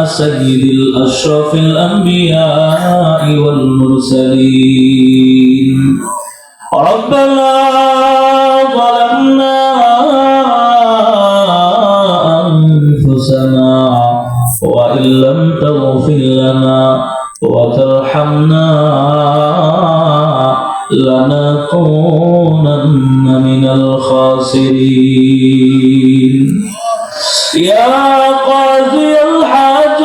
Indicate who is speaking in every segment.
Speaker 1: سيد الأشرف الأنبياء والمرسلين ربنا ظلمنا أنفسنا وإن لم تغفر لنا وترحمنا لنكونن من الخاسرين يا قاضي الحاجات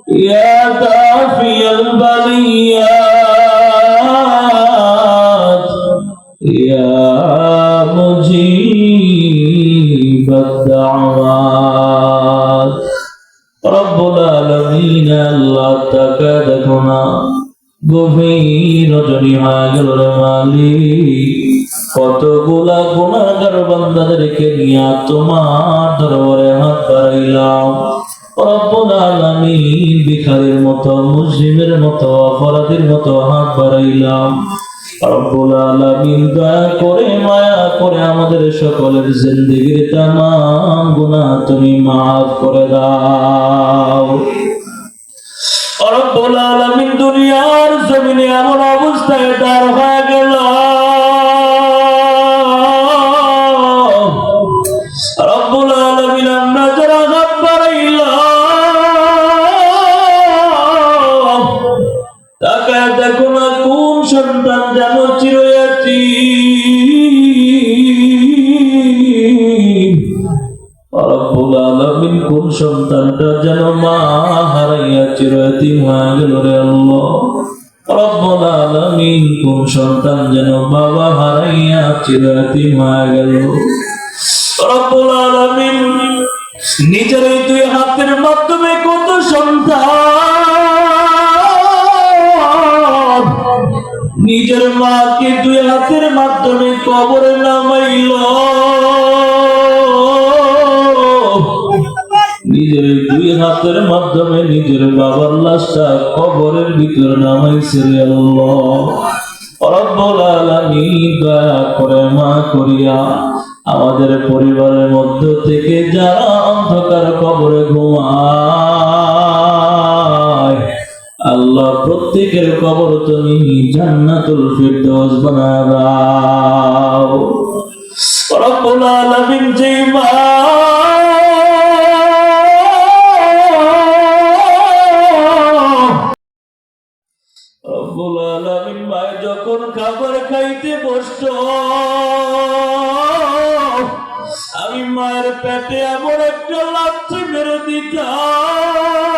Speaker 1: يا دافي البليات يا مجيب الدعوات رب العالمين الله تكادكنا গভীর রজনী হয়ে গেল রে মালিক কতগুলা গুনাহগার বান্দাদেরকে নিয়ে তোমার দরবারে হাত বাড়াইলাম রব্বুল আলামিন ভিখারির মতো মুজরিমের মতো অপরাধীর মতো হাত বাড়াইলাম রব্বুল আলামিন দয়া করে মায়া করে আমাদের সকলের জিন্দেগীর तमाम গুনাহ তুমি maaf করে দাও রব্বুল আলামিন দুনিয়ার জমিনে এমন অবস্থায় দাঁড় হয়ে গেল রব্বুল আলামিন আমরা যারা হাত বাড়াইলাম তাকে দেখো না কোন সন্তান যেন চিরয়াতীম রব্বুল আলামিন কোন সন্তানটা যেন মা হারাইয়া চিরয়াতীম হয়ে গেল রে আল্লাহ রব্বুল আলামিন কোন সন্তান যেন বাবা হারাইয়া চিরয়াতীম হয়ে গেল রব্বুল আলামিন নিজের এই দুই হাতের মাধ্যমে কত সন্তান নিজের মাকে দুই হাতের মাধ্যমে কবরে নামাইল নিজের দুই হাতের মাধ্যমে নিজের বাবার লাশটা কবরের ভিতর নামাইছে রে আল্লাহ রব্বুল আলামিন দয়া করে মা করিয়া আমাদের পরিবারের মধ্য থেকে যারা অন্ধকার কবরে ঘুমায় আল্লাহ প্রত্যেকের কবর তুমি জান্নাতুল ফিরদৌস বানায় দাও রব্বুল আলামিন যেই মা রব্বুল আলামিন মায়ে যখন খাবার খাইতে বসতো আমি মায়ের পেটে এমন একটা লাথি মেরে দিতাম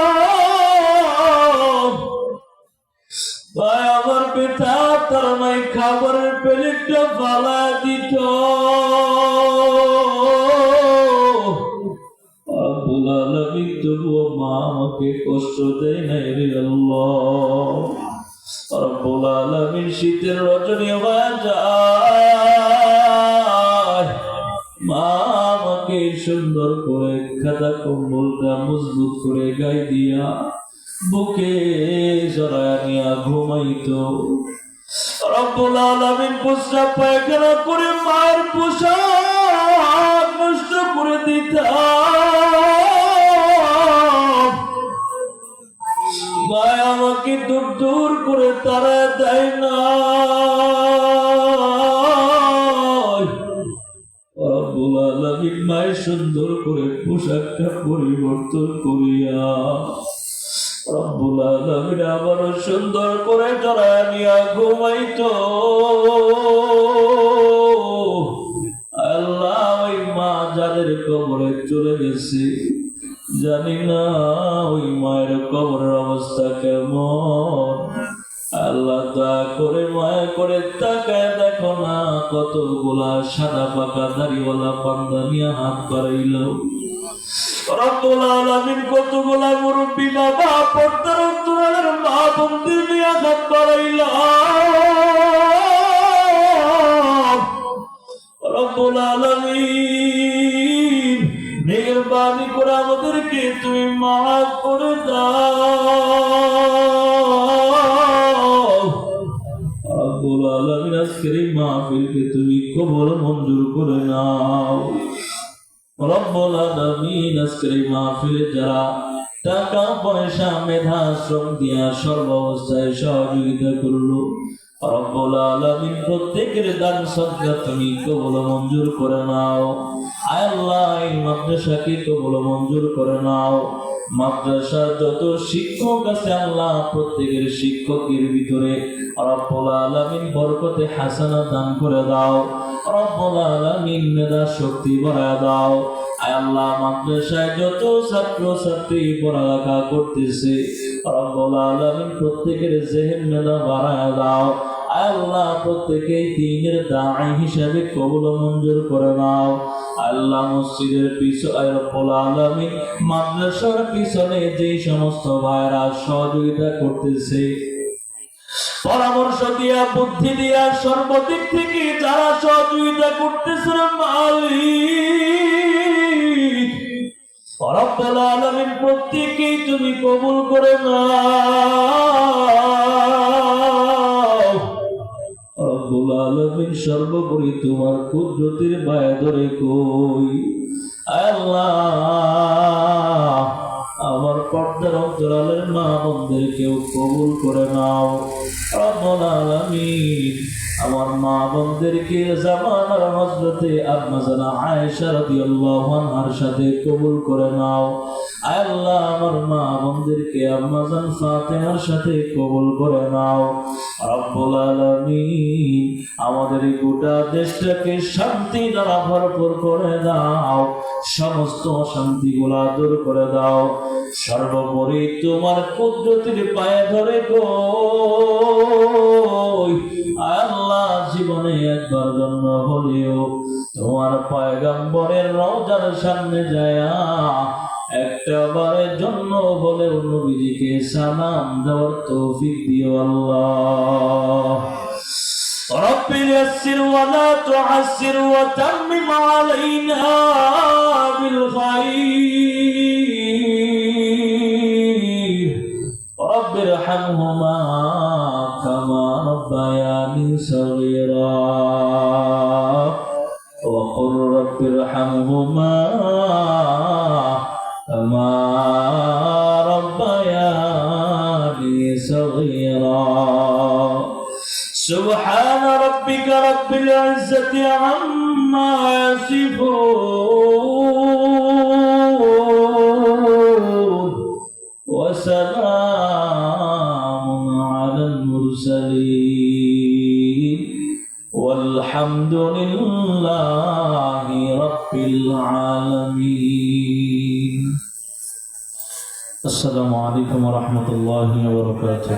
Speaker 1: ভাই আমার পিতা তার মাই খাবারের প্লেটটা ফালা দিত রব্বুল আলামিন তবুও মা আমাকে কষ্ট দেয় নাই রে আল্লাহ রব্বুল আলামিন শীতের রজনী হয়ে যায় মা আমাকে সুন্দর করে খাতা কম্বলটা মজবুত করে গায়ে দিয়া বুকে জড়ায় নিয়া ঘুমাইতো রব্বুল আলামিন প্রস্রাব পায়খানা করে মায়ের পোশাক নষ্ট করে দিতাম মা আমাকে দূর দূর করে তারা দেয় না রব্বুল আলামিন মায়ের সুন্দর করে পোশাকটা পরিবর্তন করিয়া রব্বুল আলামিন আবারও সুন্দর করে জড়ায় নিয়া ঘুমাইতো আল্লাহ ওই মা যাদের কবরে চলে গেছে জানি না ওই মায়ের কবরের অবস্থা কেমন আল্লাহ দয়া করে মায়া করে তাকায় দেখো না কতগুলা সাদা পাকা দাড়িওয়ালা পান্ডা নিয়ে হাত বাড়াইল রব্বুল আলামিন কতগুলা মুরব্বী বাবা পর্দার অন্তরালের মা বোনদের নিয়ে হাত বাড়াইল রব্বুল আলামিন মেহেরবানি করে আমাদেরকে তুমি মাফ করে দাও রব্বুল আলামিন আজকের এই মাহফিলকে তুমি কবুল মঞ্জুর করে নাও রব্বুল আলামিন আজকের এই মাহফিলে যারা টাকা পয়সা মেধা শ্রম দিয়া সর্বাবস্থায় সহযোগিতা করলো, রব্বুল আলামিন প্রত্যেকের দান সদকা তুমি কবুল মঞ্জুর করে নাও। আয় আল্লাহ, এই মাদ্রাসাকে কবুল মঞ্জুর করে নাও। মাদ্রাসার যত শিক্ষক আছে আল্লাহ, প্রত্যেকের শিক্ষকের ভিতরে রব্বুল আলামিন বরকতে হাসানা দান করে দাও। রব্বুল আলামিন মেধা শক্তি বাড়ায় দাও। আয় আল্লাহ, মাদ্রাসায় যত ছাত্র ছাত্রী পড়ালেখা করতেছে রব্বুল আলামিন প্রত্যেকের জেহেন মেধা বাড়ায় দাও। আয় আল্লাহ, প্রত্যেকেই দ্বীনের দাঈ হিসেবে কবুল মঞ্জুর করে নাও। আল্লাহ, মসজিদের পিছনে রব্বুল আলামিন মাদ্রাসার পিছনে যে সমস্ত ভাইরা সহযোগিতা করতেছে, পরামর্শ দিয়া বুদ্ধি দিয়া সর্বদিক থেকে যারা সহযোগিতা করতেছে মালিক রব্বুল আলামিন প্রত্যেকেই তুমি কবুল করে নাও। রব্বুল আলামিন সর্বোপরি তোমার কুদরতের বায়া ধরে কই, আল্লাহ আমার পর্দার অন্তরালের মা বোনদেরকেও কবুল করে নাও। রব্বুল আলামিন আমার মা বোনদেরকে জামানার হযরতে আম্মা জানা আয়েশা রাদিয়াল্লাহু আনহার সাথে কবুল করে নাও। আল্লাহ আমার মা বোনদেরকে আম্মা জান ফাতেমার সাথে কবুল করে নাও। রব্বুল আলামিন আমাদের এই গোটা দেশটাকে শান্তি দ্বারা ভরপুর করে দাও, সমস্ত অশান্তিগুলা দূর করে দাও। সর্বোপরি তোমার কুদরতের পায়ে ধরে কই, আল্লাহ জীবনে একবার জন্য হলেও তোমার পয়গম্বরের রওজার সামনে যায়া একটা বারের জন্য হলেও নবীজিকে সালাম দেওয়ার তৌফিক দিও আল্লাহ। رب يسر ولا تعسر وتمم علينا بالخير رب ارحمهما كما ربياني صغيرا وقل رب ارحمهما كما ربياني صغيرا سبحان ربك رب العزة عما يصفون وسلام على المرسلين والحمد لله رب العالمين. السلام عليكم ورحمة الله وبركاته.